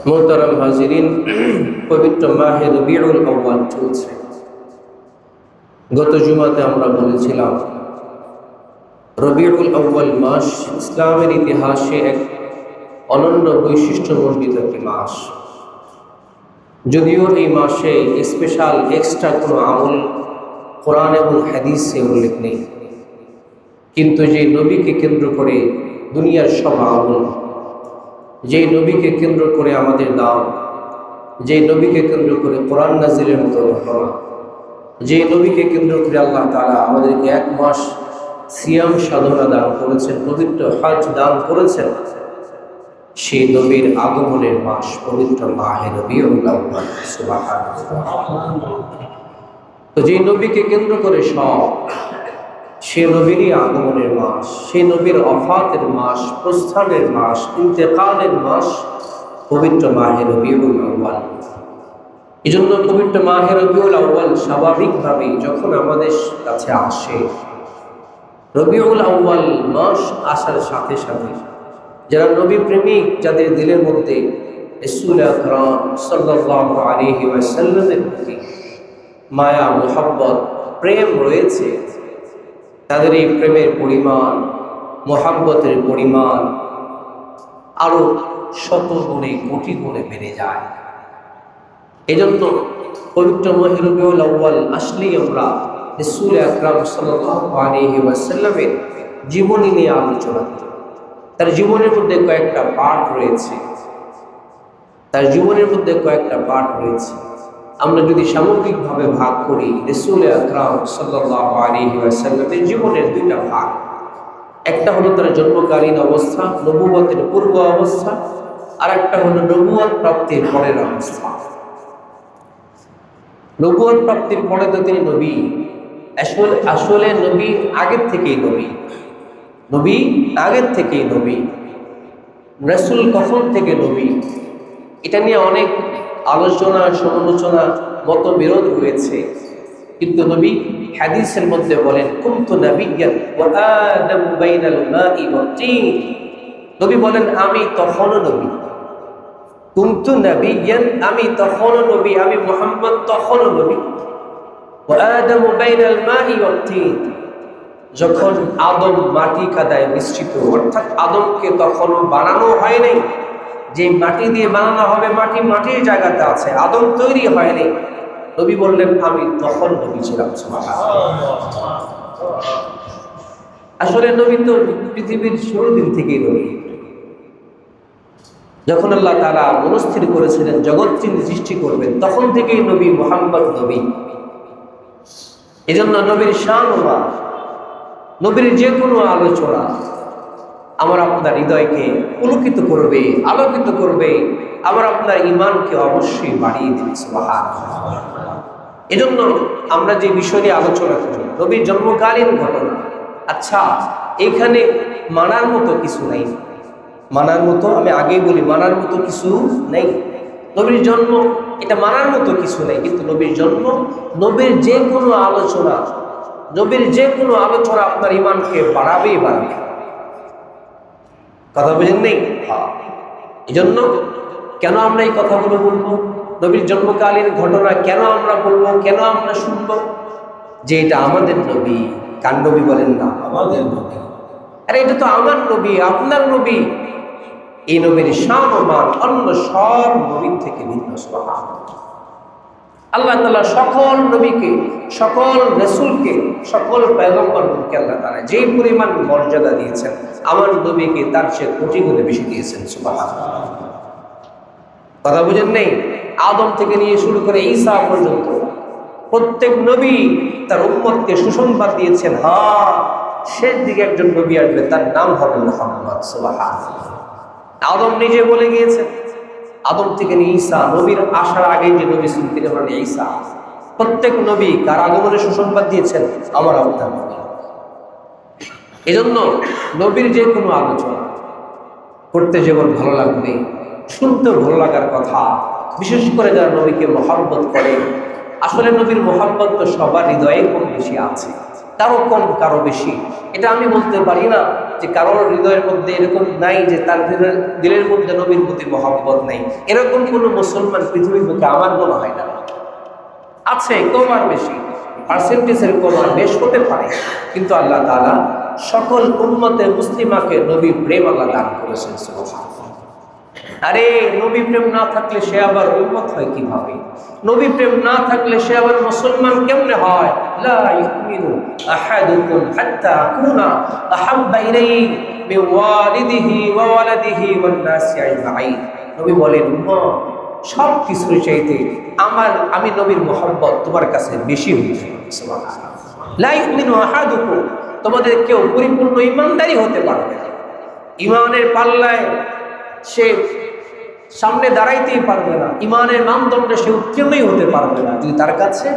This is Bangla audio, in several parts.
মোহতারাম হাজিরিন, পবিত্র মাহে রবিউল আউয়াল চলছে। গত জুমাতে আমরা বলেছিলাম রবিউল আউয়াল মাস ইসলামের ইতিহাসে এক অনন্য বৈশিষ্ট্যমণ্ডিত একটি মাস। যদিও এই মাসে স্পেশাল এক্সট্রা কোনো আমল কোরআন এবং হাদিসে উল্লেখ নেই, কিন্তু যে নবীকে কেন্দ্র করে দুনিয়ার সব আমল, যে নবীকে কেন্দ্র করে আমাদের দাম, যে নবীকে কেন্দ্র করে কোরআন নাজিলের মতো ঘটনা, যে নবীকে কেন্দ্র করে আল্লাহ তাআলা আমাদেরকে এক মাস সিয়াম সাধনা দান করেছেন, পবিত্র হজ দান করেছেন, সেই নবীর আগমনের মাস পবিত্র মাহে রবিউল আউয়াল। সুবহানাল্লাহ। তো যে নবীকে কেন্দ্র করে সব, সে নবীরই আগমনের মাস, সে নবীর ওফাতের মাস, প্রস্থানের মাস, ইন্তেকালের মাস পবিত্র মাহে রবিউল আউয়াল। এই জন্য পবিত্র মাহে রবিউল আউয়াল স্বাভাবিকভাবেই যখন আমাদের কাছে আসে, রবিউল আউয়াল মাস আসার সাথে সাথে যারা নবী প্রেমিক, যাদের দিলের মধ্যে রাসূল আকরাম সাল্লাল্লাহু আলাইহি ওয়াসাল্লামের প্রতি মায়া, মুহাব্বত, প্রেম রয়েছে, তাদের এই প্রেমের পরিমাণ, মুহাব্বতের পরিমাণ আরো শত গুণে, কোটি গুণে বেড়ে যায়। এজন্য পবিত্র মাহে রবিউল আউয়াল আসলেই আমরা রাসূল আকরাম সাল্লাল্লাহু আলাইহি ওয়াসাল্লামের জীবনী নিয়ে আলোচনা করি। তার জীবনের মধ্যে কয়েকটা পাঠ রয়েছে, আমরা যদি সামগ্রিকভাবে ভাগ করি, রাসূল আকরাম সাল্লাল্লাহু আলাইহি ওয়াসাল্লামের জীবনের দুইটা ভাগ। একটা হলো তার জন্মকালীন অবস্থা, নবুয়তের পূর্ব অবস্থা, আর একটা হলো নবুয়ত প্রাপ্তির পরের অবস্থা। নবুয়ত প্রাপ্তির পরে তো তিনি নবী, আসলে নবী আগের থেকেই নবী। রাসূল কখন থেকে নবী, এটা নিয়ে অনেক আলোচনা, সমালোচনা, মতবিরোধ রয়েছে, কিন্তু নবী হাদিসের মধ্যে বলেন কুনতু নাবিয়্যান ওয়া আদামু বাইনাল মাই ওয়াত তিন। নবী বলেন আমি তখনও নবী, কুনতু নাবিয়্যান, আমি তখনও নবী, আমি মুহাম্মদ তখনও নবী, ওয়া আদামু বাইনাল মাই ওয়াত তিন, যখন আদম মাটি কাদায় মিশ্রিত, অর্থাৎ আদমকে তখনও বানানো হয় নাই, যে মাটি দিয়ে বানানো হবে, মাটির জায়গাতে আছে, আদম তৈরি হয়নি। নবী বললেন আমি তখন নবী ছিলাম। আসলে নবী তো পৃথিবীর শুরু দিন থেকেই নবী। যখন আল্লাহ তাআলা মনস্থির করেছিলেন জগৎ তিনি সৃষ্টি করবেন, তখন থেকেই নবী মুহাম্মদ নবী। এজন্য নবীর শান, নবীর যে কোনো আলোচনা আমার আপনার হৃদয়কে পুলকিত করবে, আলোকিত করবে, আমার আপনার ঈমানকে অবশ্যই বাড়িয়ে দেবে। সুবহানাল্লাহ। এজন্য আমরা যে বিষয় নিয়ে আলোচনা করি, নবীর জন্মকালীন ঘটনা। আচ্ছা, এখানে মানার মতো কিছু নেই, আমি আগেই বলি, মানার মতো কিছু নেই। নবীর জন্ম, এটা মানার মতো কিছু নেই, কিন্তু নবীর জন্ম, নবীর যে কোনো আলোচনা আপনার ঈমানকে বাড়াবে। কথা বুঝেন নেই? এই জন্য কেন আমরা এই কথাগুলো বলবো, নবীর জন্মকালীন ঘটনা কেন আমরা বলবো, কেন আমরা শুনবো? যে এটা আমাদের নবী। কার নবী বলেন না? আমাদের নবী। আরে এটা তো আমার নবী, আপনার নবী। এই নবীর শান ও মান অন্য সব নবীর থেকে ভিন্ন। সুবহানাল্লাহ। আল্লাহ তাআলা সকল নবীকে, সকল রাসূলকে, সকল পয়গম্বরকে আল্লাহ তাআলা যেই পরিমাণ মর্যাদা দিয়েছেন, আমার নবীকে তার চেয়ে কোটি গুণে বেশি দিয়েছেন। সুবহানাল্লাহ। কথা বুঝেন নেই? আদম থেকে নিয়ে শুরু করে ঈসা পর্যন্ত প্রত্যেক নবী তার উম্মতকে সুসংবাদ দিয়েছেন, শেষ দিকে একজন নবী আসবে, তার নাম হবে মুহাম্মদ। সুবহানাল্লাহ। আদম নিজে বলে গিয়েছেন, আদম থেকে নিয়ে ঈসা, নবীর আসার আগে যে নবী ছিলেন তিনি হলেন ঈসা। প্রত্যেক নবী কার আগমনে সুসংবাদ দিয়েছেন? আমার আপনার নবী। এজন্য নবীর যে কোনো আলোচনা করতে যেমন ভালো লাগবে, শুনতে ভালো লাগার কথা, বিশেষ করে যারা নবীকে মহব্বত করে। আসলে নবীর মহব্বত তো সবার হৃদয়ে কম বেশি আছে, কারো কম কারো বেশি। এটা আমি বলতে পারি না যে কারোর হৃদয়ের মধ্যে এরকম নাই যে তার দিলের মধ্যে নবীর প্রতি মহব্বত নাই। এরকম কোনো মুসলমান পৃথিবীর বুকে আমার মনে হয় না। আছে কম আর বেশি, পার্সেন্টেজের কম আর বেশ হতে পারে, কিন্তু আল্লাহ তাআলা সকল উম্মতে মুসলিমাকে নবী প্রেম আল্লাহ দান করেছেন। আরে নবী প্রেম না থাকলে সে আবার উম্মত হয় কিভাবে? নবী প্রেম না থাকলে সে আবার মুসলমান কেমনে হয়? লা ইউমিনু আহাদুকুম হাত্তা আকুনা আহাব্বা ইলাইহি মিন ওয়ালিদিহি ওয়া ওয়ালাদিহি ওয়ান নাসি আজমাইন। নবী বলেন, উম্মত সব কিছুর চাইতে আমি নবীর মোহাব্বত তোমার কাছে বেশি হয়েছে। সুবহানাল্লাহ। লা ইউমিনু আহাদুকুম, তোমাদের কেউ পরিপূর্ণ ঈমানদারি হতে পারবে না। ঈমানের পাল্লায় সে সামনে দাঁড়াইতেই পারবে না, ঈমানের মানদণ্ডে সে উত্তীর্ণই হতে পারবে না যদি তার কাছে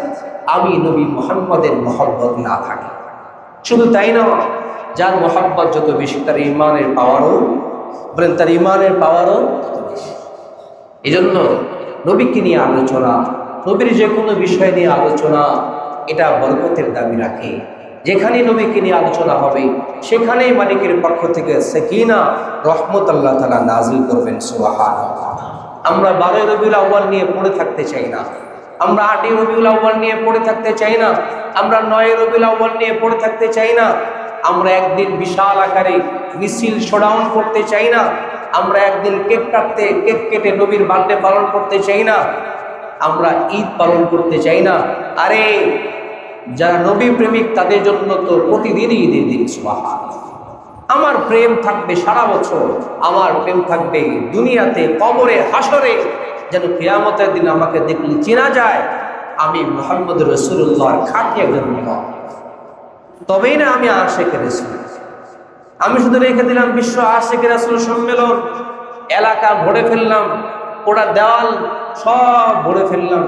আমি নবী মুহাম্মদের মহব্বত না থাকে। শুধু তাই না, যার মহব্বত যত বেশি তার ঈমানের পাওয়ারও বলেন তার ঈমানের পাওয়ারও তত বেশি। এই জন্য নবীকে নিয়ে আলোচনা, নবীর যে কোনো বিষয় নিয়ে আলোচনা, এটা বরকতের দাবি রাখে। যেখানে নবীকে নিয়ে আলোচনা হবে সেখানেই মালিকের পক্ষ থেকে সাকিনা রহমত আল্লাহ তাআলা নাজিল করবেন। সুবহানাল্লাহ। আমরা 12 রবিউল আউয়াল নিয়ে পড়ে থাকতে চাই না, আমরা 8 রবিউল আউয়াল নিয়ে পড়ে থাকতে চাই না, আমরা 9 রবিউল আউয়াল নিয়ে পড়ে থাকতে চাই না, আমরা একদিন বিশাল আকারে মিছিল শোডাউন করতে চাই না, আমরা একদিন কেক কেটে নবীর বার্থডে পালন করতে চাই না, আমরা ঈদ পালন করতে চাই না। আরে যারা নবী প্রেমিক তাদের জন্য তো প্রতিদিনই ঈদের দিন। সুবহানাল্লাহ। আমার প্রেম থাকবে সারা বছর, আমার প্রেম থাকবে দুনিয়াতে, কবরে, হাসরে, যেন কিয়ামতের দিন আমাকে দেখলে চেনা যায় আমি মুহাম্মদ রাসূলুল্লাহর খাঁটি একজন উম্মত। তবেই না আমি আশিক রাসূল। আমি শুধু রেখে দিলাম বিশ্ব আশিক রাসূল সম্মেলন, এলাকা ভরে ফেললাম, ওটা দেওয়াল সব ভরে ফেললাম,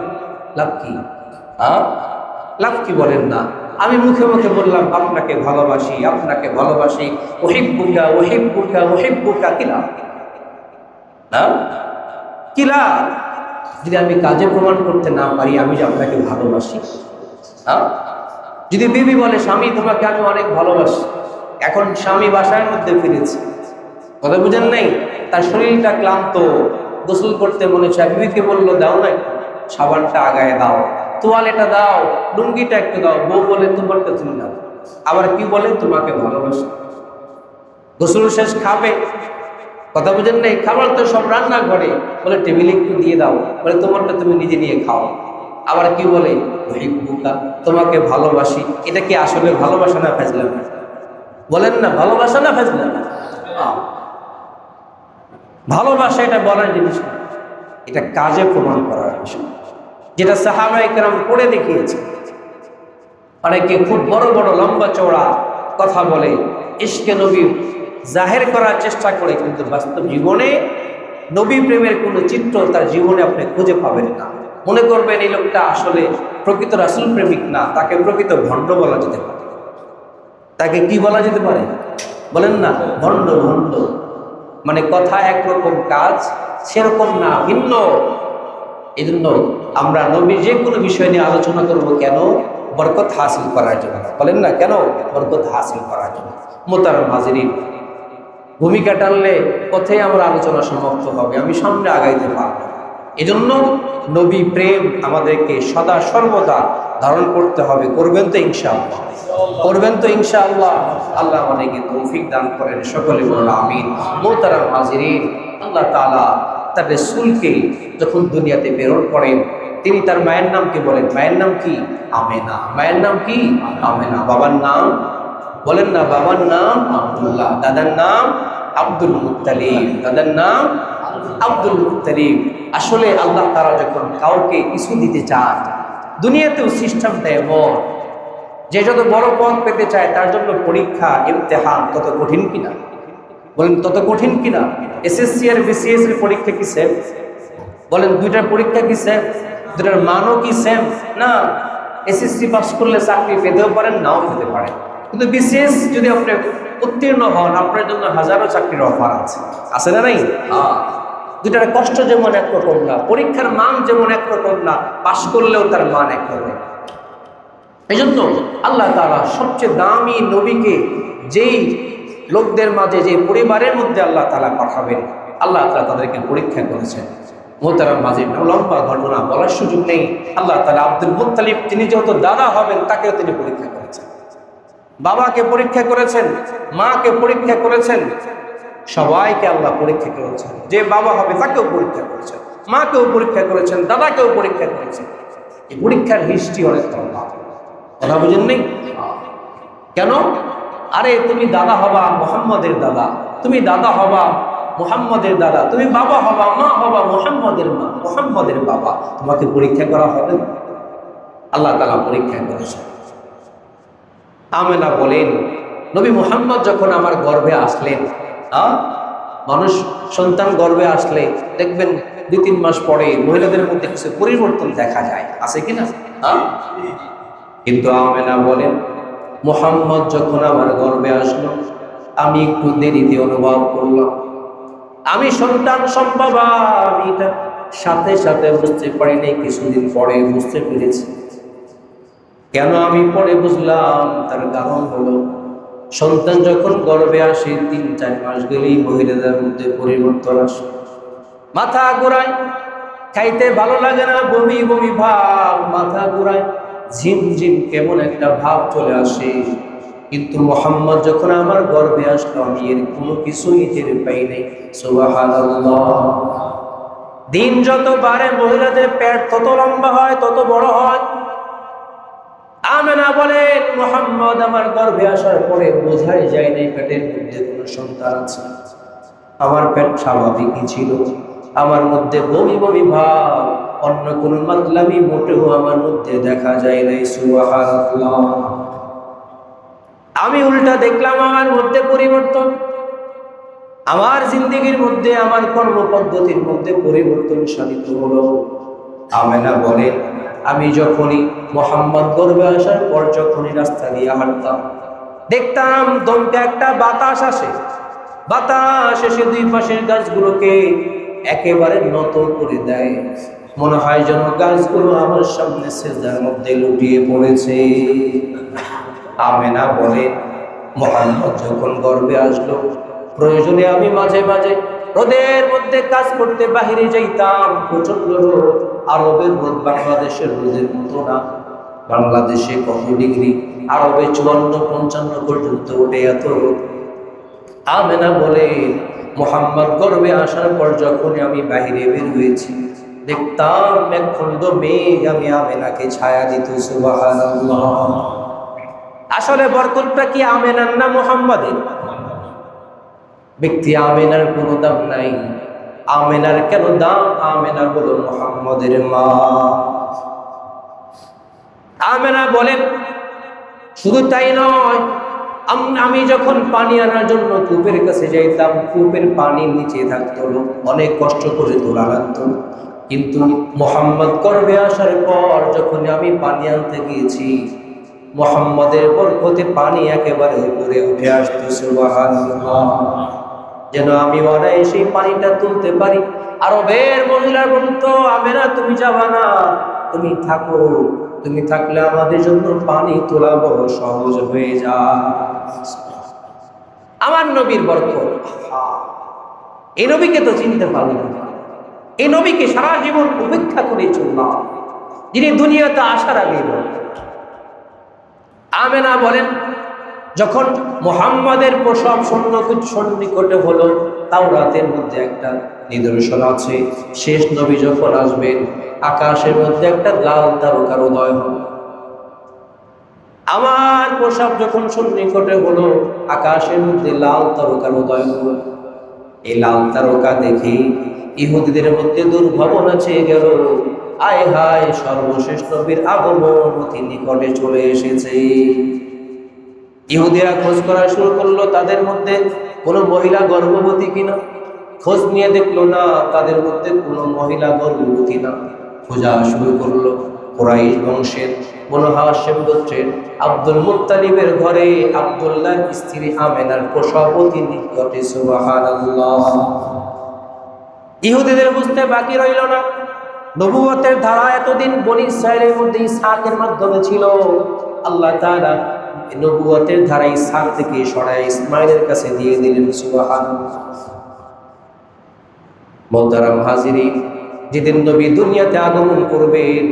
লাভ কি? লাভ কি বলেন না? আমি মুখে মুখে বললাম আপনাকে ভালোবাসি, আপনাকে ভালোবাসি, উহিব্বুকা উহিব্বুকা উহিব্বুকা, কি লাভ? না, কি লাভ যদি আমি কাজে প্রমাণ করতে না পারি আমি যে আপনাকে ভালোবাসি? যদি বিবি বলে স্বামী তোমাকে আমি অনেক ভালোবাসি, এখন স্বামী বাসার মধ্যে ফিরেছে, কথা বুঝেন নাই, তার শরীরটা ক্লান্ত, গোসল করতে মনে চায়, বিবিকে বললো দাও না সাবানটা আগায় দাও, তোয়ালেটা দাও, লুঙ্গিটা একটু দাও, বউ বলে তোমারটা তুমি দাও, আবার কি বলে তোমাকে ভালোবাসি। গোসল শেষ খাবে, কথা বুঝেন নাই, খাবার তো সব রান্না করে, বলে টেবিলে একটু দিয়ে দাও, বলে তোমারটা তুমি নিজে নিয়ে খাও, আবার কি বলে উহিব্বুকা, তোমাকে ভালোবাসি। এটা কি আসলে ভালোবাসা না ফাজলামি? বলেন না, ভালোবাসা না ফাজলামি? ভালোবাসা এটা বলার জিনিস না, এটা কাজে প্রমাণ করার বিষয়, যেটা সাহাবায়ে কেরাম করে দেখিয়েছে। অনেকে খুব বড় বড় লম্বা চওড়া কথা বলে, ইশকে নবী জাহের করার চেষ্টা করে, কিন্তু বাস্তব জীবনে নবী প্রেমের কোনো চিত্র তার জীবনে আপনি খুঁজে পাবেন না। মনে করবেন এই লোকটা আসলে প্রকৃত রাসূল প্রেমিক না, তাকে প্রকৃত ভণ্ড বলা যেতে পারে। তাকে কি বলা যেতে পারে বলেন না? ভণ্ড। ভণ্ড মানে কথা একরকম, কাজ সেরকম না, ভিন্ন। এই জন্য আমরা নবী যে কোনো বিষয় নিয়ে আলোচনা করব কেন? বরকত হাসিল করার জন্য, বলেন না কেন? বরকত হাসিল করার জন্য। মোহতারাম হাজিরিন, ভূমিকা টানলে পথে আমরা আলোচনা সমাপ্ত হবে, আমি সামনে আগাইতে পারব। এজন্য নবী প্রেম আমাদেরকে সদা সর্বদা ধারণ করতে হবে। করবেন তো ইনশাআল্লাহ? করবেন তো ইনশাআল্লাহ? আল্লাহ আমাদেরকে তৌফিক দান করেন, সকলে বলুন আমিন। মোহতারাম হাজিরিন, আল্লাহ তাআলা তার রাসূলকে যখন দুনিয়াতে প্রেরণ করেন, তিনি তার মায়ের নাম কি বলেন? মায়ের নাম কি? আমেনা। মায়ের নাম কি? আমেনা। বাবার নাম বলেন না? বাবার নাম আব্দুল্লাহ, দাদার নাম আব্দুল মুত্তালিব, দাদার নাম আব্দুল মুত্তালিব। আসলে আল্লাহ তাআলা যখন কাউকে কিছু দিতে চান, দুনিয়াতেও সিস্টেমটা এমন যে যত বড় পদ পেতে চায় তার জন্য পরীক্ষা, ইমতিহান তত কঠিন কিনা? বলেন তত কঠিন কিনা? এসএসসি আর বিসিএস এর পরীক্ষা কি সেম? বলেন দুইটার পরীক্ষা কি সেম? দুটার মানও কি সেম? না। এসএসসি পাস করলে চাকরি পেতেও পারেন, নাও পেতে পারেন, কিন্তু বিসিএস যদি আপনি উত্তীর্ণ হন আপনার জন্য হাজারো চাকরির অফার আছে, আছে না নাই? দুটার কষ্ট যেমন একরকম না, পরীক্ষার মান যেমন একরকম না, পাস করলেও তার মান একরকম। এই জন্য আল্লাহ তাআলা সবচেয়ে দামি নবীকে যেই লোকদের মাঝে, যে পরিবারের মধ্যে আল্লাহ তাআলা পাঠাবেন, আল্লাহ তাআলা তাদেরকে পরীক্ষা করেছেন। মোহতারাম মাঝে লম্বা ঘটনা বলার সুযোগ নেই। আল্লাহ তাআলা আব্দুল মুত্তালিব, তিনি যেহেতু দাদা হবেন, তাকেও তিনি পরীক্ষা করেছেন, বাবাকে পরীক্ষা করেছেন, মাকে পরীক্ষা করেছেন, সবাইকে আল্লাহ পরীক্ষা করেছেন। যে বাবা হবে তাকেও পরীক্ষা করেছেন, মাকেও পরীক্ষা করেছেন, দাদাকেও পরীক্ষা করেছেন। এই পরীক্ষার হিস্ট্রি অনেক লম্বা, কথা বুঝেন নেই কেন? আরে তুমি দাদা হবা মুহাম্মদের দাদা, তুমি দাদা হবা মুহাম্মদের দাদা, তুমি বাবা হবা, মা হবা মুহাম্মদের মা, মুহাম্মদের বাবা, তোমাকে পরীক্ষা করা হবে। আল্লাহ তাআলা পরীক্ষা করেছেন। আমেনা বলেন, নবী মুহাম্মদ যখন আমার গর্ভে আসলেন, মানুষ সন্তান গর্ভে আসলে দেখবেন 2-3 মাস পরে মহিলাদের মধ্যে কিছু পরিবর্তন দেখা যায়, আছে কিনা? কিন্তু আমেনা বলেন, মুহাম্মদ যখন আমার গর্ভে আসলো, আমি একটু দেরিতে অনুভব করলাম। আমি সন্তান সম্ভবা, আমি এটা সাথে সাথে বুঝতে পারি নাই, কিছুদিন পরে বুঝতে পেরেছি। কেন আমি পরে বুঝলাম? তার কারণ হলো, সন্তান যখন গর্ভে আসে 3-4 মাস গেলেই মহিলাদের মধ্যে পরিবর্তন আসে। মাথা ঘোরায়, খাইতে ভালো লাগে না, বমি বমি ভাব, মাথা ঘোরায়, ঝিমঝিম কেমন একটা ভাব চলে আসে। কিন্তু মুহাম্মদ যখন আমার গর্ভে আসলো, আমি এর কোনো কিছুই টের পাই নাই। সুবহানাল্লাহ। দিন যত বাড়ে মহিলাদের পেট তত লম্বা হয়, তত বড় হয়। আমেনা বলেন, মুহাম্মদ আমার গর্ভে আসার পরে বোঝাই যায় নাই পেটের মধ্যে কোনো সন্তান আছে। আমার পেট স্বাভাবিকই ছিল, আমার মধ্যে বমি বমি ভাব, অন্য কোনো মাতলামি মোটেও আমার মধ্যে দেখা যায় নাই। সুবহানাল্লাহ। আমি উল্টা দেখলাম আমার মধ্যে পরিবর্তন, আমার জিন্দেগির মধ্যে, আমার কর্মপদ্ধতির মধ্যে পরিবর্তন সাধিত হলো। আমেনা বলেন, আমি যখনই মুহাম্মদ গর্ভে আসার পর যখনই রাস্তা দিয়ে হাঁটতাম, দেখতাম দমকা একটা বাতাস আসে, বাতাস এসে 2 পাশের গাছগুলোকে একেবারে নত করে দেয়। মনে হয় যেন গাছগুলো আমার সামনে সিজদার মধ্যে লুটিয়ে পড়েছে। আমেনা বলে, মুহাম্মদ যখন গর্ভে আসলো, প্রয়োজনে আমি মাঝে মাঝে রোদের মধ্যে কাজ করতে বাহিরে যাইতাম। প্রচন্ড রোদ, আরবের রোদ বাংলাদেশের রোদের মতো না। বাংলাদেশে কত ডিগ্রি, আরবে 54-55 পর্যন্ত ওঠে এত রোদ। আমেনা বলে, মুহাম্মদ গর্ভে আসার পর যখন আমি বাহিরে বের হয়েছি, দেখতাম একখণ্ড মেঘ আমি আমেনাকে ছায়া দিত। সুবহানাল্লাহ। আসলে বরকতটা কি আমেনার না মুহাম্মাদের? ব্যক্তি আমেনার কোনো দাম নাই। আমেনার কেন দাম? আমেনা হলো মুহাম্মাদের মা। আমেনা বলেন, শুধু তাই নয়, আমি যখন পানি আনার জন্য কূপের কাছে যাইতাম, কূপের পানি নিচে থাকতো, অনেক কষ্ট করে তোলা লাগতো। কিন্তু মুহাম্মদ গর্ভে আসার পর যখন আমি পানি আনতে গিয়েছি, মুহাম্মদের বরকতে পানি একেবারে উপরে উঠে আসতো। সুবহানাল্লাহ। যেন আমি অনায়াসে সেই পানিটা তুলতে পারি। আরবের মহিলা বলতো, আমেনা তুমি যাবা না, তুমি থাকো, তুমি থাকলে আমাদের জন্য পানি তোলা বড় সহজ হয়ে যায়। আমার নবীর বরকত, এই নবীকে তো চিনতে পারলাম না, এই নবীকে সারা জীবন উপেক্ষা করে চললাম, যিনি দুনিয়াতে আসার আগে। আমেনা বলেন, যখন মুহাম্মাদের প্রসব সন্নিকটে হলো, তাওরাতের মধ্যে একটা নিদর্শন আছে, শেষ নবী যখন আসবেন, আকাশের মধ্যে একটা লাল তারকার উদয় হবে। আমার প্রসব যখন সন্নিকটে হলো, আকাশের মধ্যে লাল তারকার উদয় হলো। এই লাল তারকা দেখে ইহুদিদের মধ্যে দুর্ভাবনা ছেয়ে গেল, আয় হায়, সর্বশেষ নবীর আগমন অতি নিকটে চলে এসেছে। ইহুদিরা খোঁজ করা শুরু করলো, তাদের মধ্যে কোনো মহিলা গর্ভবতী কিনা। খোঁজ নিয়ে দেখলো না, তাদের মধ্যে কোনো মহিলা গর্ভবতী না। খোঁজা শুরু করলো কুরাইশ বংশের বনু হাশিম গোত্রের আব্দুল মুত্তালিবের ঘরে আব্দুল্লাহর স্ত্রী আমেনার প্রসব অতি নিকটে। সুবহানাল্লাহ। ইহুদিদের বুঝতে বাকি রইল না, নবুয়তের ধারা এতদিন বনী ইসরাইলের মধ্যে ইসহাকের মাধ্যমে ছিল, আল্লাহ তাআলা নবুয়তের ধারা ইসহাক থেকে সরায় ইসমাইলের কাছে দিয়ে দিলেন। সুবহানাল্লাহ। মোহতারাম হাজিরিন, যেদিন নবী দুনিয়াতে আগমন করবেন,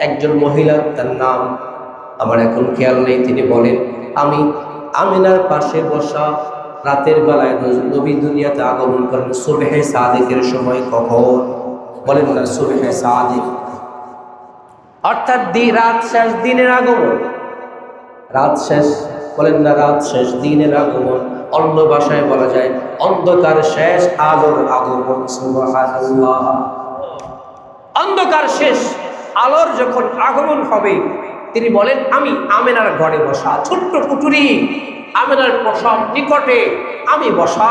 একজন মহিলা, তার নাম আমার এখন খেয়াল নেই, তিনি বলেন, আমি আমিনার পাশে বসা, রাতের বেলায় নবী দুনিয়াতে আগমন করেন সুবহে সাদিকের সময়। কখন? বলেন না, সুবহে সাদিক, অর্থাৎ রাত শেষ, দিনের আগমন। রাত শেষ, বলেন না, রাত শেষ, দিনের আগমন। অন্য ভাষায় বলা যায় অন্ধকার শেষ, আলোর আগমন। সুবহানাল্লাহ। অন্ধকার শেষ, আলোর যখন আগমন হবে, তিনি বলেন, আমি আমেনার ঘরে বসা, ছোট্ট কুটুরি আমেনার প্রসব নিকটে আমি বসা,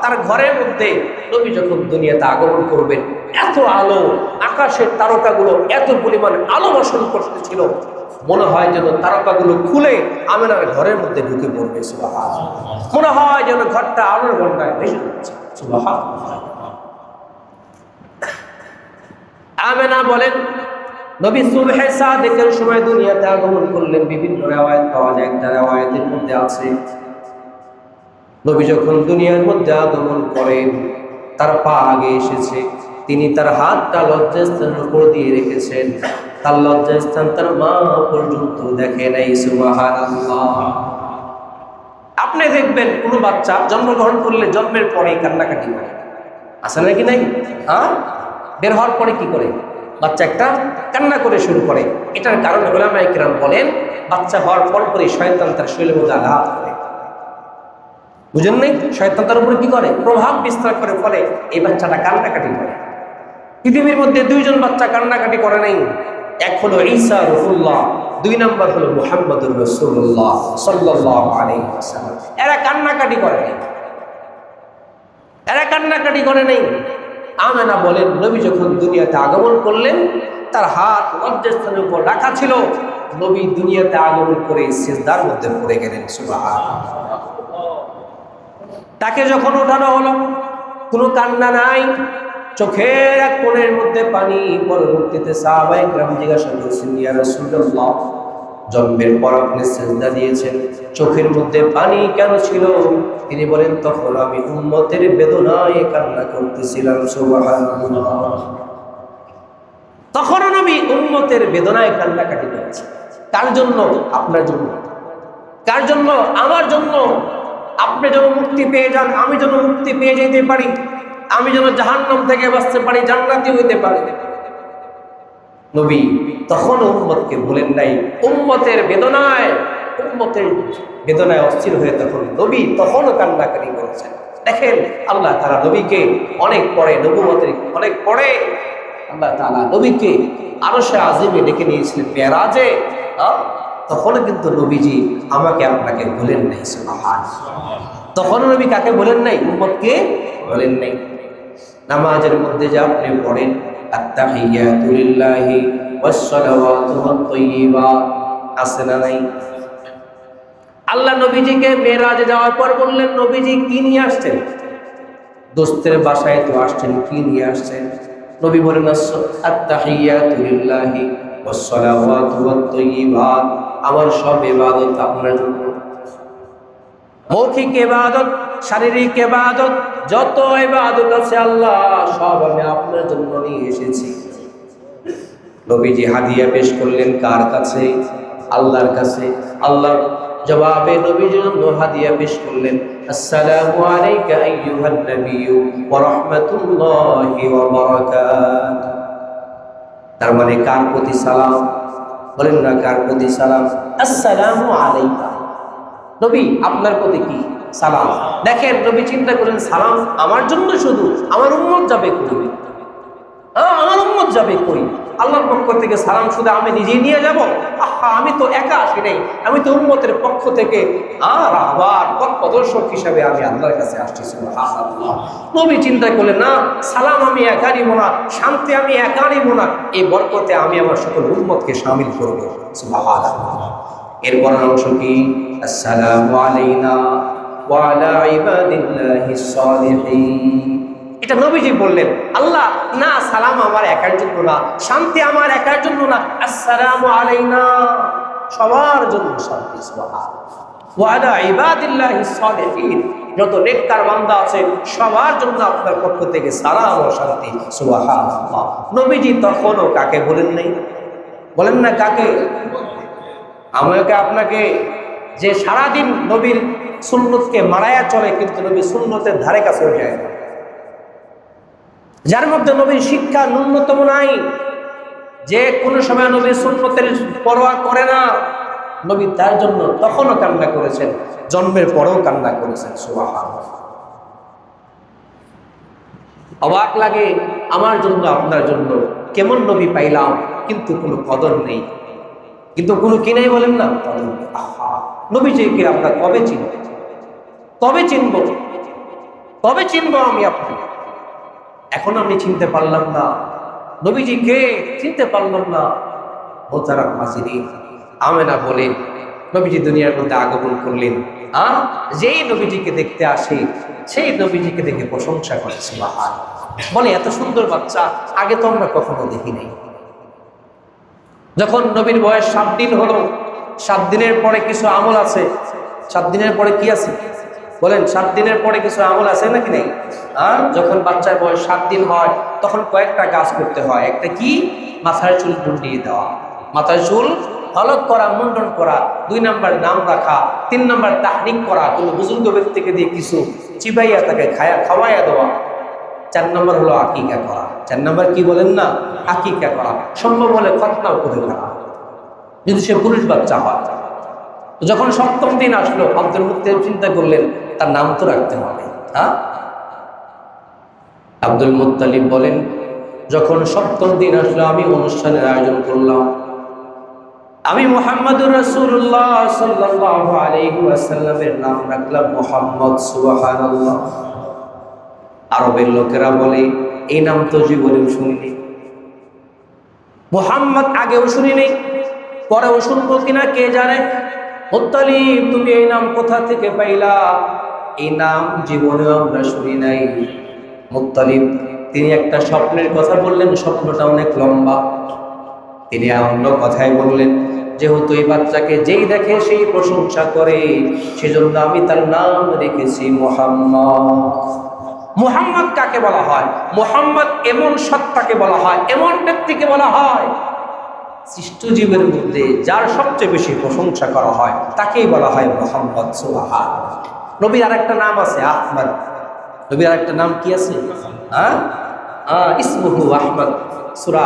তার ঘরের মধ্যে নবী যখন দুনিয়াতে আগমন করবেন, এত আলো, আকাশের তারকাগুলো এত পরিমাণ আলো বর্ষণ করতেছিল, মনে হয় যেন তারকাগুলো খুলে আমেনার ঘরের মধ্যে ঢুকে পড়বে। সুবহানাল্লাহ। মনে হয় যেন ঘরটা আলোর ঘন্টায় ভেসে যাচ্ছে। সুবহানাল্লাহ। আমেনা বলেন, নবী সুবহে সাদিকের সময় দুনিয়াতে আগমন করলেন। বিভিন্ন রিওয়ায়াত পাওয়া যায়, একটা রিওয়ায়াতের মধ্যে আছে, নবী যখন দুনিয়ার মধ্যে আগমন করেন, তার পা আগে এসেছে, তিনি তার হাতটা লজ্জাস্থানের উপর দিয়ে রেখেছেন, তার লজ্জাস্থান তার মা পর্যন্ত দেখে নাই। সুবহানাল্লাহ। আপনি দেখবেন কোন বাচ্চা জন্মগ্রহণ করলে জন্মের পরেই কান্নাকাটি করে, আছে নাকি নাই? হ্যাঁ, বের হওয়ার পরে কি করে? বাচ্চা একটা কান্না করে শুরু করে। এটার কারণে উলামায়ে কেরাম বলেন, বাচ্চা হওয়ার পরপরই শয়তান তার শরীরের মধ্যে আঘাত করে। বুঝেন নাই? শয়তান তার উপরে কি করে? প্রভাব বিস্তার করে, ফলে এই বাচ্চাটা কান্নাকাটি করে। পৃথিবীর মধ্যে দুইজন বাচ্চা কান্নাকাটি করে নাই, এক হলো ঈসা রূহুল্লাহ, দুই নাম্বার হলো মুহাম্মদুর রাসূলুল্লাহ সাল্লাল্লাহু আলাইহি ওয়াসাল্লাম। এরা কান্নাকাটি করে নাই, এরা কান্নাকাটি করে নাই। আমেনা বলেন, নবী যখন দুনিয়াতে আগমন করলেন, তার হাত লজ্জাস্থানের উপর রাখা ছিল, নবী দুনিয়াতে আগমন করে সিজদার মধ্যে পড়ে গেলেন। সুবহানাল্লাহ। তাকে যখন ওঠানো হলো, কোনো কান্না নাই, চোখের এক কোণের মধ্যে পানি। পরবর্তীতে সাহাবায়ে কেরাম জিজ্ঞাসা করছেন, ইয়া রাসূলুল্লাহ, জন্মের পর আপনি সিজদা দিয়েছেন, চোখের মধ্যে পানি কেন ছিল? তিনি বলেন, তখন আমি উম্মতের বেদনায় কান্না করতেছিলাম। সুবহানাল্লাহ। তখন নবী উম্মতের বেদনায় কান্নাকাটি করেছেন। কার জন্য? আপনার জন্য। কার জন্য? আমার জন্য। আপনি যেন মুক্তি পেয়ে যান, আমি যেন মুক্তি পেয়ে যেতে পারি, আমি যেন জাহান্নাম থেকে বাঁচতে পারি, জান্নাতি হইতে পারি। নবী তখন উম্মতকে বলেন নাই, উম্মতের বেদনায় অস্থির হয়ে তখন নবী তখনও কান্নাকারি করেছেন। দেখেন, আল্লাহ তাআলা নবীকে অনেক পরে, নবুয়তের অনেক পরে আল্লাহ তাআলা নবীকে আরশে আজিমে ডেকে নিয়েছিলেন মেরাজে। তখন কিন্তু নবীজি আমাকে আপনাকে বলেন নাই। সুবহানাল্লাহ। তখন নবী কাকে বলেন নাই? উম্মতকে বলেন নাই। নামাজের মধ্যে যে আপনি পড়েন, আত্তাহিয়াতু লিল্লাহি ওয়াস সালাওয়াতু ওয়াত তাইয়্যিবাত, আছে না নাই? আল্লাহ নবীজিকে মেরাজে যাওয়ার পর বললেন, নবীজি কি নিয়ে আসছেন? দোস্তের বাসায় তো আসছেন, কি নিয়ে আসছেন? নবী বলেন, আত্তাহিয়াতু লিল্লাহি ওয়াস সালাওয়াতু ওয়াত তাইয়্যিবাত, আমার সব ইবাদত আপনার জন্য। মৌখিক ইবাদত, শারীরিক ইবাদত, যত ইবাদত আছে আল্লাহ, সব আমি আপনার জন্য নিয়ে এসেছি। নবীজি হাদিয়া পেশ করলেন কার কাছে? আল্লাহর কাছে। আল্লাহ জবাবে নবীজির জন্য হাদিয়া পেশ করলেন, আসসালামু আলাইকা আইয়ুহান নাবিয়্যু ওয়া রাহমাতুল্লাহি ওয়া বারাকাতুহু। তার মানে কার প্রতি সালাম? বলেন না, কার প্রতি সালাম? আসসালামু আলাইকা, নবী আপনার প্রতি কি সালাম। দেখেন, নবী চিন্তা করেন, সালাম আমার জন্য, শুধু আমার উম্মত যাবে কই? আমার উম্মত যাবে কই? আল্লাহর পক্ষ থেকে সালাম শুধু আমি নিজেই নিয়ে যাব? আমি তো একা আসি নাই, আমি তো উম্মতের পক্ষ থেকে রাহবার, পথ প্রদর্শক হিসাবে আমি আল্লাহর কাছে আসছি। সুবহানাল্লাহ। নবী চিন্তা করলেন, না, সালাম আমি একা নিব না, শান্তি আমি একা নিব না, এই বরকতে আমি আমার সকল উম্মতকে শামিল করব। সুবহানাল্লাহ। এরপর অংশ কি? আসসালামু আলাইনা ওয়া আলা ইবাদিল্লাহিস সালিহিন। এটা নবীজি বললেন। আল্লাহ না, সালাম আমার একার জন্য না, শান্তি আমার একার জন্য না, আসসালামু আলাইনা, সবার জন্য শান্তি। সুবহানাল্লাহ। ওয়ালা ইবাদিল্লাহিস সালিহিন, যত নেককার বান্দা আছে সবার জন্য আপনার পক্ষ থেকে সালাম ও শান্তি। সুবহানাল্লাহ। নবীজি তখনও কাকে বলেন নাই? বলেন না কাকে? আমাকে আপনাকে যে সারাদিন নবীর সুন্নতকে মারায়া চলে কিন্তু নবীর সুন্নতের ধারে কাছে যায় না, যার মধ্যে নবীর শিক্ষা ন্যূনতম নাই, যে কোনো সময় নবীর সুন্নতের পরোয়া করে না, নবী তার জন্য তখনও কান্না করেছেন, জন্মের পরেও কান্না করেছেন। সুবহানাল্লাহ। অবাক লাগে, আমার জন্য আপনার জন্য কেমন নবী পাইলাম কিন্তু কোনো কদর নেই, কিন্তু কোনো কি নেই বলেন না, কদর নেই। আহা, নবীজিকে আমরা কবে চিনব? কবে চিনব? কবে চিনব আমি আপনি? এখন আমি চিনতে পারলাম না নবীজিকে, চিনতে পারলাম না। মোহতারাম হাজিরিন, আমেনা বলেন নবীজি দুনিয়ার মধ্যে আগমন করলেন, যেই নবীজিকে দেখতে আসে সেই নবীজিকে দেখে প্রশংসা করে। সুবহানাল্লাহ। বলে এত সুন্দর বাচ্চা আগে তো আমরা কখনো দেখি নাই। যখন নবীর বয়স 7 দিন হলো, 7 দিনের পরে কিছু আমল আছে। 7 দিনের পরে কি আছে বলেন? 7 দিনের পরে কিছু আমল আছে নাকি নেই? যখন বাচ্চার বয়স 7 দিন হয় তখন কয়েকটা কাজ করতে হয়। একটা কি? মাথার চুল মুন্ডিয়ে দেওয়া, মাথার চুল হলক করা, মুন্ডন করা। 2 নাম্বার নাম রাখা। 3 নাম্বার তাহনিক করা, কোনো বুজুর্গ ব্যক্তিকে দিয়ে কিছু চিবাইয়া তাকে খাওয়াইয়া দেওয়া। 4 নাম্বার হলো আকিকা করা। 4 নাম্বার কি বলেন না? আকিকা করা। সম্ভব হলে খতনাও করে ফেলা যদি সে পুরুষ বাচ্চা হয়। যখন 7ম দিন আসলো, আব্দুল মুত্তালিব চিন্তা করলেন তার নাম তো রাখতে হবে। আব্দুল মুত্তালিব বলেন, যখন 7ম দিন আসলো আমি অনুষ্ঠানের আয়োজন করলাম। আমি মুহাম্মদুর রাসূলুল্লাহ সাল্লাল্লাহু আলাইহি ওয়াসাল্লামের নাম রাখলাম মুহাম্মদ। সুবহানাল্লাহ। আরবের লোকেরা বলে এই নাম তো জীবনেও শুনিনি, মুহাম্মদ আগেও শুনিনি, পরেও শুনবো কিনা কে জানে। মুত্তালিব, তুমি এই নাম কোথা থেকে পাইলা? এই নাম জীবনেও আমরা শুনি নাই। মুত্তালিব তিনি একটা স্বপ্নের কথা বললেন, স্বপ্নটা অনেক লম্বা। তিনি অন্য কথাই বললেন, যেহেতু এই বাচ্চাকে যেই দেখে সেই প্রশংসা করে, সেজন্য আমি তার নাম রেখেছি মুহাম্মদ। মুহাম্মদ কাকে বলা হয়? মুহাম্মদ এমন সত্তাকে বলা হয়, এমন ব্যক্তিকে বলা হয়, সৃষ্ট জীবের মধ্যে যার সবচেয়ে বেশি প্রশংসা করা হয় তাকেই বলা হয় মুহাম্মদ। সুবহানাল্লাহ। নবীর আরেকটা নাম আছে আহমদ। নবীর আরেকটা নাম কি আছে? ইসমুহু আহমদ। সূরা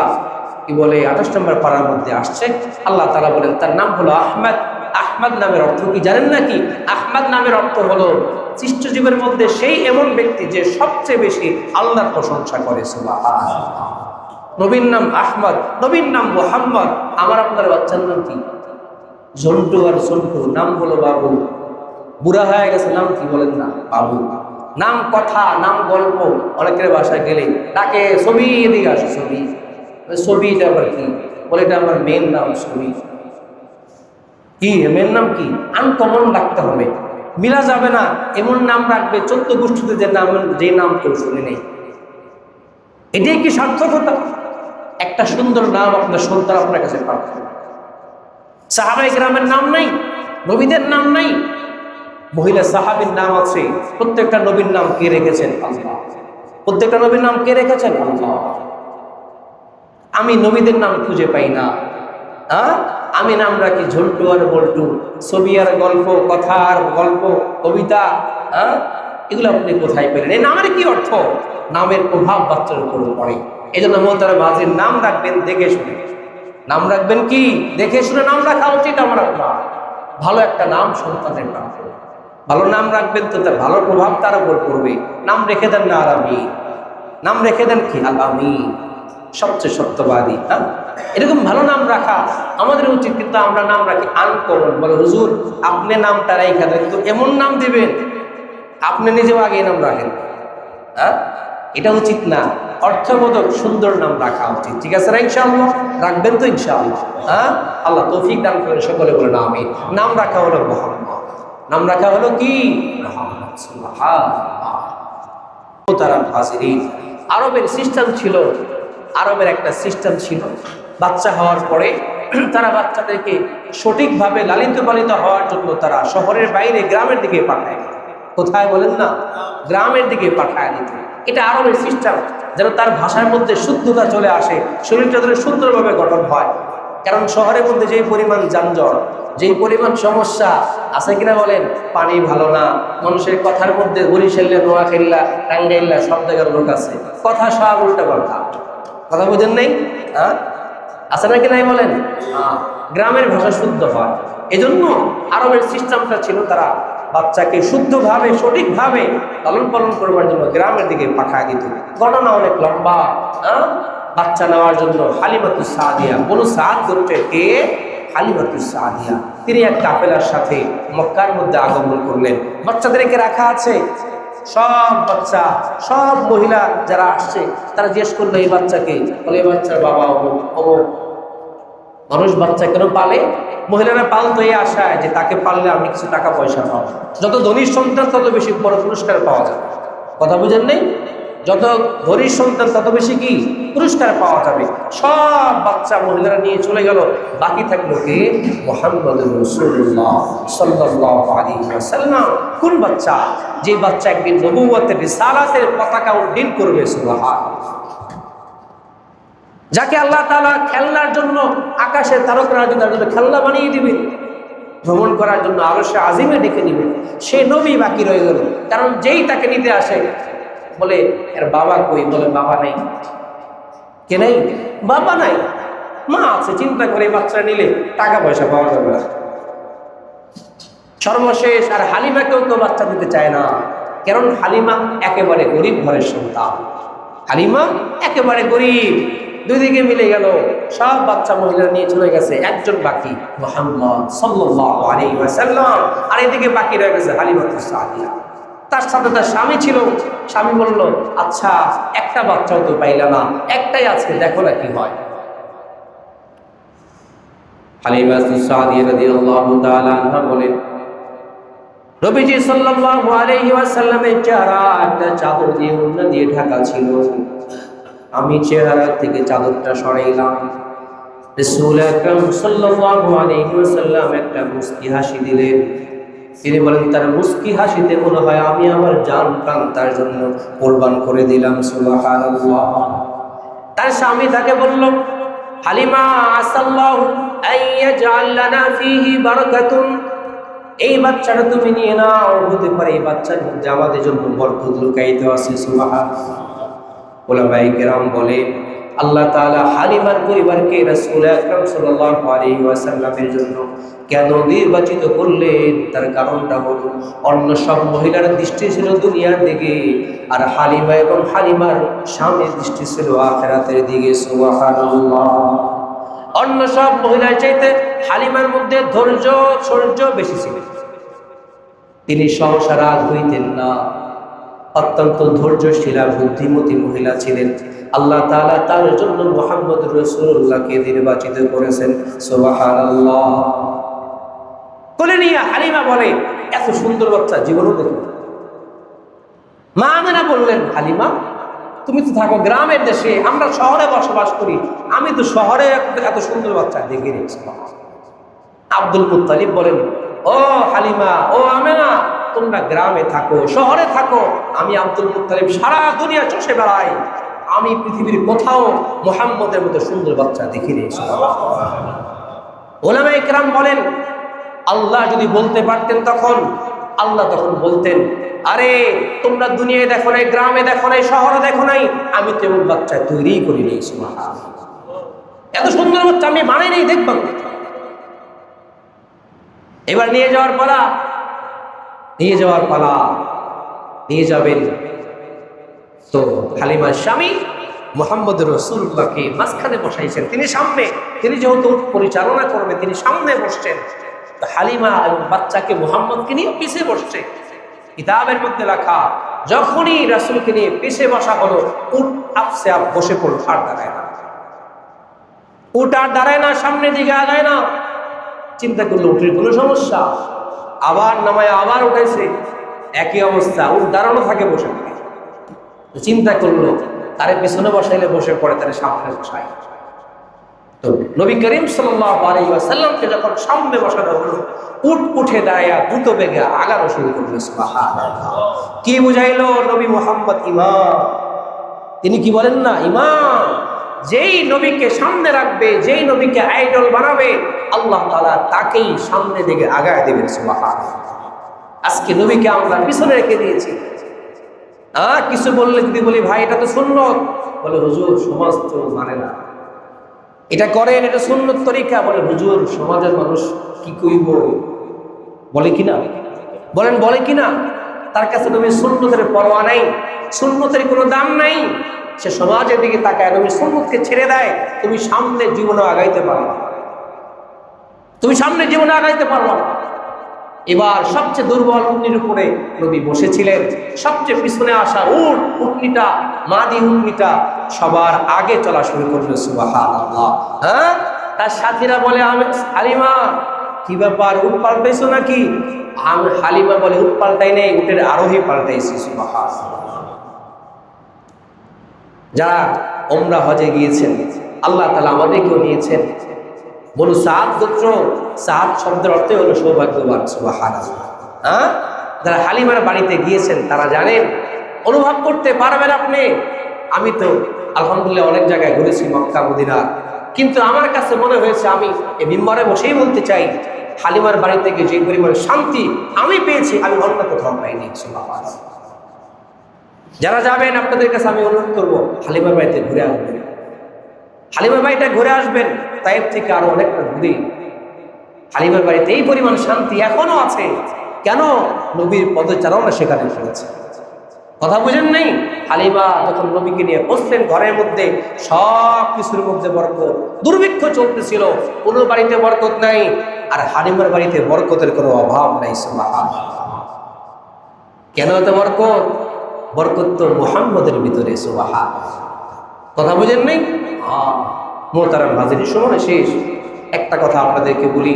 কি বলে 28 নম্বর পারার মধ্যে আসছে, আল্লাহ তাআলা বলেন তার নাম হলো আহমদ। আহমদ নামের অর্থ কি জানেন নাকি? আহমদ নামের অর্থ হলো সৃষ্ট জীবের মধ্যে সেই এমন ব্যক্তি যে সবচেয়ে বেশি আল্লাহর প্রশংসা করে। সুবহানাল্লাহ। নবীর নাম আহমদ, নবীর নাম মুহাম্মদ। আমার আপনার বাচ্চার নাম কি? ঝন্টু আর সন্টু। নাম হলো বাবু। বুড়া হয়ে গেছে, নাম কি বলেন না? বাবু। নাম কথা, নাম গল্প। অনেকের বাসায় গেলে তাকে ছবি, এদিকে আসে ছবি। ছবিটা আবার কি বলে? এটা আমার মেয়ের নাম ছবি। কি মেয়ের নাম কি? আনকমন রাখতে হবে, মিলা যাবে না। এমন নাম রাখবে 14 গোষ্ঠীতে যে নাম কেউ শুনে নেই। এটাই কি সার্থকতা? একটা সুন্দর নাম আপনার সন্তান আপনার কাছে পাবে। সাহাবায়ে কেরামের নাম নাই, নবীদের নাম নাই, মহিলা সাহাবীর নাম আছে। প্রত্যেকটা নবীর নাম কে রেখেছেন? আল্লাহ। প্রত্যেকটা নবীর নাম কে রেখেছেন? আল্লাহ। আমি নবীদের নাম খুঁজে পাই না। আমি নাম রাখি ঝন্টু আর বল্টু, ছবি আর গল্প, কথা আর গল্প, কবিতা। এগুলো আপনি কোথায় পেলেন? এই নামের কি অর্থ? নামের প্রভাব বাচ্চার উপর পড়ে। এই জন্য মোহতারাম হাজির, নাম রাখবেন দেখে শুনে। নাম রাখবেন কি দেখে শুনে নাম রাখা উচিত আমার আপনার। ভালো একটা নাম সন্তানের নাম, ভালো নাম রাখবেন তো তার ভালো প্রভাব তার উপর পড়বে। নাম রেখে দেন না আল-আমিন, নাম রেখে দেন কি? আল-আমিন, সবচেয়ে সত্যবাদী। এরকম ভালো নাম রাখা আমাদের উচিত। কিন্তু আমরা নাম রাখি আনকমন। বলে হুজুর আপনি নামটা রাখা দেন, তো এমন নাম দিবেন আপনি নিজেও আগে নাম রাখেন। এটা উচিত না। অর্থবোধক সুন্দর নাম রাখা উচিত। ঠিক আছে না? ইনশাআল্লাহ রাখবেন তো ইনশাআল্লাহ। আল্লাহ তৌফিক দান করেন। সকলে বলে না আমিন। নাম রাখা হলো মুহাম্মদ। নাম রাখা হলো কি? মুহাম্মদ। সুবহানাল্লাহ। মুহতারাম হাজিরিন, আরবের সিস্টেম ছিল, আরবের একটা সিস্টেম ছিল, বাচ্চা হওয়ার পরে তারা বাচ্চাদেরকে সঠিকভাবে লালিত পালিত হওয়ার জন্য তারা শহরের বাইরে গ্রামের দিকে পাঠায়। কোথায় বলেন না? গ্রামের দিকে পাঠায় দিত। এটা আরবের সিস্টেম, যেন তার ভাষার মধ্যে শুদ্ধতা চলে আসে, শরীরটা যেন সুন্দরভাবে গঠন হয়। কারণ শহরের মধ্যে যেই পরিমাণ যানজট, যেই পরিমাণ সমস্যা আছে কিনা বলেন, পানি ভালো না, মানুষের কথার মধ্যে বরিশাল্লা, নোয়াখাইল্লা, টাঙ্গাইল্লা সব জায়গার লোক আছে, কথা সব উল্টা পাল্টা। কথা বুঝেন নাই? হ্যাঁ, আছে নাকি নাই বলেন? গ্রামের ভাষা শুদ্ধ হয়। এজন্য আরবের সিস্টেমটা ছিল, তারা বাচ্চাকে শুদ্ধভাবে সঠিকভাবে লালন পালন করবার জন্য গ্রামের দিকে পাঠায় দিত। ঘটনা অনেক লম্বা। বাচ্চা নেওয়ার জন্য হালিমাতুস সাদিয়া, বনু সাদ গোত্রের কে? হালিমাতুস সাদিয়া, তিনি এক কাফেলার সাথে মক্কার মধ্যে আগমন করলেন। বাচ্চাদেরকে রাখা আছে, সব বাচ্চা, সব মহিলা যারা আসছে তারা জিজ্ঞেস করলো এই বাচ্চাকে, বলে এই বাচ্চার বাবা অমুক অমুক। মানুষ বাচ্চা কেন পালে? মহিলারা পালতো এই আশায় যে তাকে পাললে আমি কিছু টাকা পয়সা পাবো। যত ধনীর সন্তান তত বেশি বড় পুরস্কার পাওয়া যাবে। কথা বুঝেন নেই? যত ধনীর সন্তান তত বেশি কি পুরস্কার পাওয়া যাবে। সব বাচ্চা মহিলারা নিয়ে চলে গেল, বাকি থাকলো কে? মুহাম্মদুর রাসূলুল্লাহ সাল্লাল্লাহু আলাইহি ওয়াসাল্লাম। কোন বাচ্চা? যে বাচ্চা একদিন নবুয়তের রিসালাতের পতাকা উড্ডীন করবে। সুবহানাল্লাহ। যাকে আল্লাহ তাআলা খেলনার জন্য আকাশের তারকারাজি তার জন্য খেলনা বানিয়ে দিবেন, ভ্রমণ করার জন্য আরশে আজিমে ডেকে দিবেন, সে নবী বাকি রয়ে গেল। কারণ যেই তাকে নিতে আসে বলে এর বাবা কই? বলে বাবা নেই। কে নেই? বাবা নাই, মা আছে। চিন্তা করে বাচ্চা নিলে টাকা পয়সা পাওয়া যাবে না। সর্বশেষ আর হালিমাকেও তো বাচ্চা দিতে চায় না, কারণ হালিমা একেবারে গরিব ঘরের সন্তান। হালিমা একেবারে গরিব। দুদিকে মিলে গেল, সব বাচ্চা মহিলা নিয়ে চলে গেছে, একজন বাকি মুহাম্মদ সাল্লাল্লাহু আলাইহি ওয়াসাল্লাম। আর এদিকে বাকি রয়ে গেছে হালিমাতুস সাদিয়া। তার সাথে তার স্বামী ছিল। স্বামী বলল, আচ্ছা একটা বাচ্চাও তো পাইলা না, একটাই আছে, দেখো না কি হয়। হালিমাতুস সাদিয়া রাদিয়াল্লাহু তাআলা আনহা বলেন, নবীজি সাল্লাল্লাহু আলাইহি ওয়াসাল্লামের চেহারা একটা চাদর দিয়ে, ওড়না দিয়ে ঢাকা ছিল। আমি চেহারা থেকে চাদরটা সরাইলাম। রাসূল আকরাম সাল্লাল্লাহু আলাইহি ওয়াসাল্লাম একটা মুস্কি হাসি দিলেন। তিনি বলেন, তার মুস্কি হাসিতে মনে হয় আমি আমার জান প্রাণ তার জন্য কোরবান করে দিলাম। সুবহানাল্লাহ। তার স্বামী তাকে বলল, হালিমা আসাল্লাহু আইয়াজআল লানা ফীহি বারাকাতুন, এই বাচ্চাটা তুমি নিয়ে নাও, হতে পারে এই বাচ্চার মধ্যে আমাদের জন্য বরকত লুকায়িত আছে। সুবহানাল্লাহ। উলামায়ে কেরাম বলে, আল্লাহ তাআলা হালিমার পরিবারকে রাসূল আকরাম সাল্লাল্লাহু আলাইহি ওয়াসাল্লামের জন্য কেন নির্বাচিত করলেন, তার কারণটা হলো অন্য সব মহিলার দৃষ্টি ছিল দুনিয়ার দিকে, আর হালিমা এবং হালিমার স্বামীর দৃষ্টি ছিল আখিরাতের দিকে। সুবহানাল্লাহ। অন্য সব মহিলার চাইতে হালিমার মধ্যে ধৈর্য সৌর্য বেশি ছিল। তিনি সহসা রাগ হইতেন না, অত্যন্ত ধৈর্যশীলা বুদ্ধিমতী মহিলা ছিলেন। আল্লাহ তাআলা তার জন্য মুহাম্মদ রাসূলুল্লাহকে নির্বাচিত করেছেন। সুবহানাল্লাহ। কোলে নিয়ে হালিমা বলে, এত সুন্দর বাচ্চা জীবনও দেখি। মা আমেনা বললেন, হালিমা তুমি তো থাকো গ্রামের দেশে, আমরা শহরে বসবাস করি, আমি তো শহরে এত সুন্দর বাচ্চা দেখি নি। আব্দুল মুত্তালিব বলেন, ও হালিমা, ও আমেনা, তোমরা গ্রামে থাকো, শহরে থাকো, আমি আব্দুল মুত্তালিব সারা দুনিয়া চষে বেড়াই, আমি পৃথিবীর কোথাও মুহাম্মদের মতো সুন্দর বাচ্চা দেখিনি। উলামায়ে কেরাম বলেন, আল্লাহ যদি বলতে পারতেন তখন, আল্লাহ তখন বলতেন, আরে তোমরা দুনিয়ায় দেখো নাই, গ্রামে দেখো নাই, শহরে দেখো নাই, আমি তো এমন বাচ্চা তৈরি করি নাই। সুবহানাল্লাহ। এত সুন্দর বাচ্চা আমি বানাই নাই, দেখবা। এবার নিয়ে যাওয়ার পালা, নিয়ে যাওয়ার পালা, নিয়ে যাবেন। তো হালিমার স্বামী মুহাম্মদ রাসূলুল্লাহকে মাঝখানে বসাইছেন, তিনি সামনে, তিনি যেহেতু পরিচালনা করবে তিনি সামনে বসছেন। তো হালিমা এবং বাচ্চাকে মুহাম্মদকে নিয়ে পিছিয়ে বসছে। কিতাবের মধ্যে লেখা, যখনই রাসূলকে নিয়ে পিছিয়ে বসা হলো, উট আপসে আপ বসে পড়ল, আর দাঁড়ায় না। উট আর দাঁড়ায় না, সামনের দিকে আগায় না। চিন্তা করলো উটের কোনো সমস্যা, আবার নামায় আবার উঠাইছে, একই অবস্থা, উট দাঁড়ানো থাকে, বসে থাকে। চিন্তা করলো তারে পেছনে বসাইলে বসে পড়ে, তারে সামনে বসায়। তো তো নবী করিম সাল্লাল্লাহু আলাইহি ওয়াসাল্লামকে যখন সামনে বসানো হলো, উঠে দাঁড়ায়া দ্রুত বেগে আগানো শুরু করলো। সুবহানাল্লাহ। কি বুঝাইলো নবী মুহাম্মদ ইমাম? তিনি কি বলেন না, ইমাম। যেই নবীকে সামনে রাখবে, যেই নবীকে আইডল বানাবে, আল্লাহ তাআলা তাকেই সামনে দিকে আগায় দেবেন। সুবহানাল্লাহ। আজকে নবীকে আমরা পিছনে রেখে দিয়েছি। কিছু বললে যদি বলি ভাই এটা তো সুন্নত, বলে হুজুর সমাজ তো মানে না, এটা করেন, এটা সুন্নত তরিকা, বলে হুজুর সমাজের মানুষ কি কইব, বলে কিনা, বলেন বলে কিনা? তার কাছে নবী সুন্নতের পরোয়া নাই, সুন্নতের কোনো দাম নাই। সে সমাজের দিকে তাকায়, নবী সুন্নতকে ছেড়ে দেয়, তুমি সামনে জীবনে আগাইতে পারো না, তুমি সামনে জীবনে আগাইতে পারো না। এবার সবচেয়ে দুর্বল উটনির উপরে নবী বসেছিলেন। সবচেয়ে পিছনে আসা উটনিটা, মাদি উটনিটা সবার আগে চলা শুরু করলো। সুবহানাল্লাহ। তার সাথীরা বলে, আমি হালিমা কি ব্যাপার, উট পাল্টাইছো নাকি? আমি হালিমা বলে, উট পাল্টাই নেই, উটের আরোহী পাল্টাইছি। সুবহানাল্লাহ। যারা ওমরা হজে গিয়েছেন, আল্লাহ তাআলা আমাদেরকেও নিয়েছেন। বলু সাদ গোত্র, সাদ শব্দের অর্থ হলো সৌভাগ্যবান। সুবহানাল্লাহ। যারা হালিমার বাড়িতে গিয়েছেন তারা জানেন, অনুভব করতে পারবেন আপনি। আমি তো আলহামদুলিল্লাহ অনেক জায়গায় ঘুরেছি, মক্কা মদিনা, কিন্তু আমার কাছে মনে হয়েছে, আমি এই মিম্বরে বসেই বলতে চাই, হালিমার বাড়ি থেকে যে পরিমাণ শান্তি আমি পেয়েছি, আমি অন্য কোথাও পাইনি। সুবহানাল্লাহ। যারা যাবেন আপনাদের কাছে আমি অনুরোধ করবো, হালিমার বাড়িতে ঘুরে আসবেন, হালিমার বাড়িটা ঘুরে আসবেন। তাইফ থেকে আরো অনেকটা দূরে হালিমার বাড়িতে এই পরিমাণ শান্তি এখনো আছে। কেন? নবীর পদচারণা সেখানে চলেছে। কথা বুঝেন নাই? হালিমা যখন নবীকে নিয়ে বসলেন ঘরের মধ্যে, সব কিছুর মধ্যে বরকত, দুর্ভিক্ষ চলতেছিল, কোনো বাড়িতে বরকত নাই, আর হালিমার বাড়িতে বরকতের কোনো অভাব নাই। সুবহানাল্লাহ। কেন এত বরকত? বরকত তো মুহাম্মদের ভিতরে। সুবহানাল্লাহ। কথা বুঝেন নাই? মোহতারাম হাজির, সময় শেষ। একটা কথা আপনাদেরকে বলি,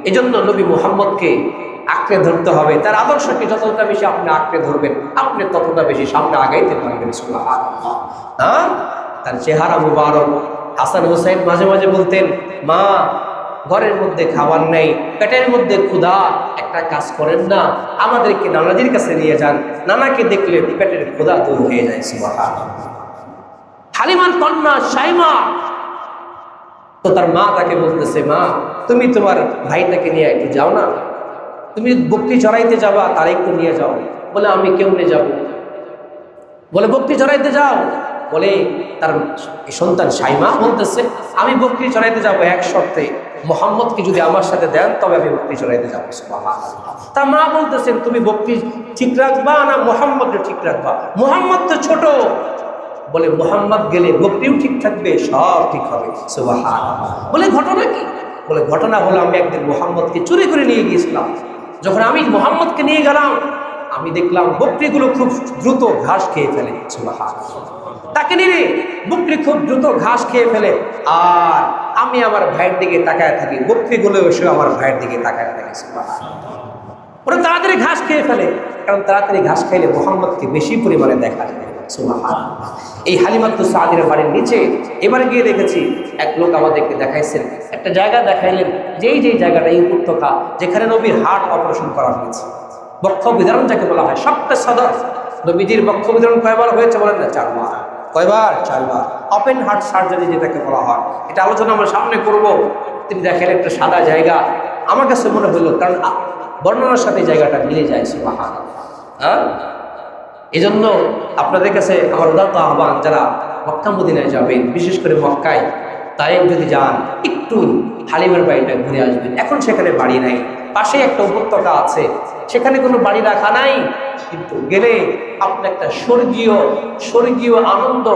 এজন্য নবী মুহাম্মদকে আঁকড়ে ধরতে হবে। তার আদর্শকে যতটা বেশি আপনি আঁকড়ে ধরবেন, আপনি ততটা বেশি সামনে আগাইতে পারবেন। সুবহানাল্লাহ। তার চেহারা মুবারক। হাসান হুসাইন মাঝে মাঝে বলতেন, মা ঘরের মধ্যে খাবার নেই, পেটের মধ্যে ক্ষুধা, একটা কাজ করেন না, আমাদেরকে নানাজির কাছে নিয়ে যান, নানাকে দেখলে পেটের ক্ষুধা দূর হয়ে যায়। সুবহানাল্লাহ। হালিমার কন্যা শাইমা, তো তার মা তাকে বলতেছে, মা তুমি তোমার ভাইটাকে নিয়ে একটু যাও না, তুমি বকরি চড়াইতে যাবা, তার একটু নিয়ে যাও। বলে আমি কেমনে যাব? বলে বকরি চড়াইতে যাও। বলে তার সন্তান শাইমা বলতেছে, আমি বকরি চড়াইতে যাব এক শর্তে, মুহাম্মদকে যদি আমার সাথে দেন তবে আমি বকরি চড়াইতে যাবো। সুবহানাল্লাহ। তার মা বলতেছেন, তুমি বকরি ঠিক রাখবা না মুহাম্মদকে ঠিক রাখবা? মুহাম্মদ তো ছোট। বলে মুহাম্মদ গেলে বকরিও ঠিক থাকবে, সব ঠিক হবে। সুবহানাল্লাহ। বলে ঘটনা কি? বলে ঘটনা হলো, আমি একদিন মুহাম্মদকে চুরি করে নিয়ে গিয়েছিলাম। যখন আমি মুহাম্মদকে নিয়ে গেলাম, আমি দেখলাম বকরিগুলো খুব দ্রুত ঘাস খেয়ে ফেলে। সুবহানাল্লাহ। তাকে নিয়ে বকরি খুব দ্রুত ঘাস খেয়ে ফেলে, আর আমি আমার ভাইয়ের দিকে তাকায় থাকি, বকরিগুলো এসে আমার ভাইয়ের দিকে তাকায় থাকে। সুবহানাল্লাহ। ওরা তাড়াতাড়ি ঘাস খেয়ে ফেলে, কারণ তাড়াতাড়ি ঘাস খাইলে মুহাম্মদকে বেশি পরিমাণে দেখা যায়। সুবহানাল্লাহ। এই হালিমাতু সাদির বাড়ির নিচে এবারে গিয়ে দেখেছি, এক লোক আমাদেরকে দেখাইছেন, একটা জায়গা দেখাইলেন, যেই জায়গাটা এই উপত্যকা যেখানে নবীর হার্ট অপারেশন করা হয়েছে, বক্ষ বিধারণ যাকে বলা হয়, সবচেয়ে সদর। নবীজির বক্ষ বিধারণ কয়বার হয়েছে বলেন না? 4 বার। কয়বার? 4 বার। ওপেন হার্ট সার্জারি যেটাকে বলা হয়, এটা আলোচনা আমরা সামনে করব। তিনি দেখেন একটা সাদা জায়গা, আমার কাছে মনে হলো, কারণ বর্ণনার সাথে জায়গাটা মিলে যায়। সুবহানাল্লাহ। এজন্য আপনাদের কাছে আমার উদাত্ত আহ্বান, যারা মক্কা মদিনায় যাবেন, বিশেষ করে মক্কায় তাইফ যদি যান, একটু হালিমার বাড়িটা ঘুরে আসবেন। এখন সেখানে বাড়ি নাই, পাশে একটা উপত্যকা আছে, সেখানে কোনো বাড়ি রাখা নাই, কিন্তু গেলে আপনি একটা স্বর্গীয় আনন্দ,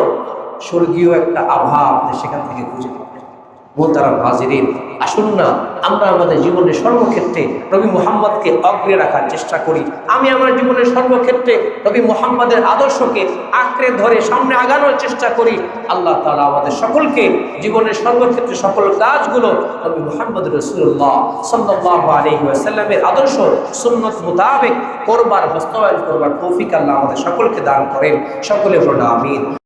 স্বর্গীয় একটা আভা আপনি সেখান থেকে খুঁজে পাবেন। মোহতারাম হাজিরিন, আসুন না আমরা আমাদের জীবনের সর্বক্ষেত্রে নবী মুহাম্মদকে অগ্রে রাখার চেষ্টা করি। আমি আমার জীবনের সর্বক্ষেত্রে নবী মুহাম্মদের আদর্শকে আঁকড়ে ধরে সামনে আগানোর চেষ্টা করি। আল্লাহ তাআলা আমাদের সকলকে জীবনের সর্বক্ষেত্রে সকল কাজগুলো নবী মুহাম্মদ রাসূলুল্লাহ সাল্লাল্লাহু আলাইহি ওয়াসাল্লামের আদর্শ সুন্নাত মোতাবেক করবার, বাস্তবায়ন করবার তৌফিক আল্লাহ আমাদের সকলকে দান করেন। সকলে বলুন আমিন।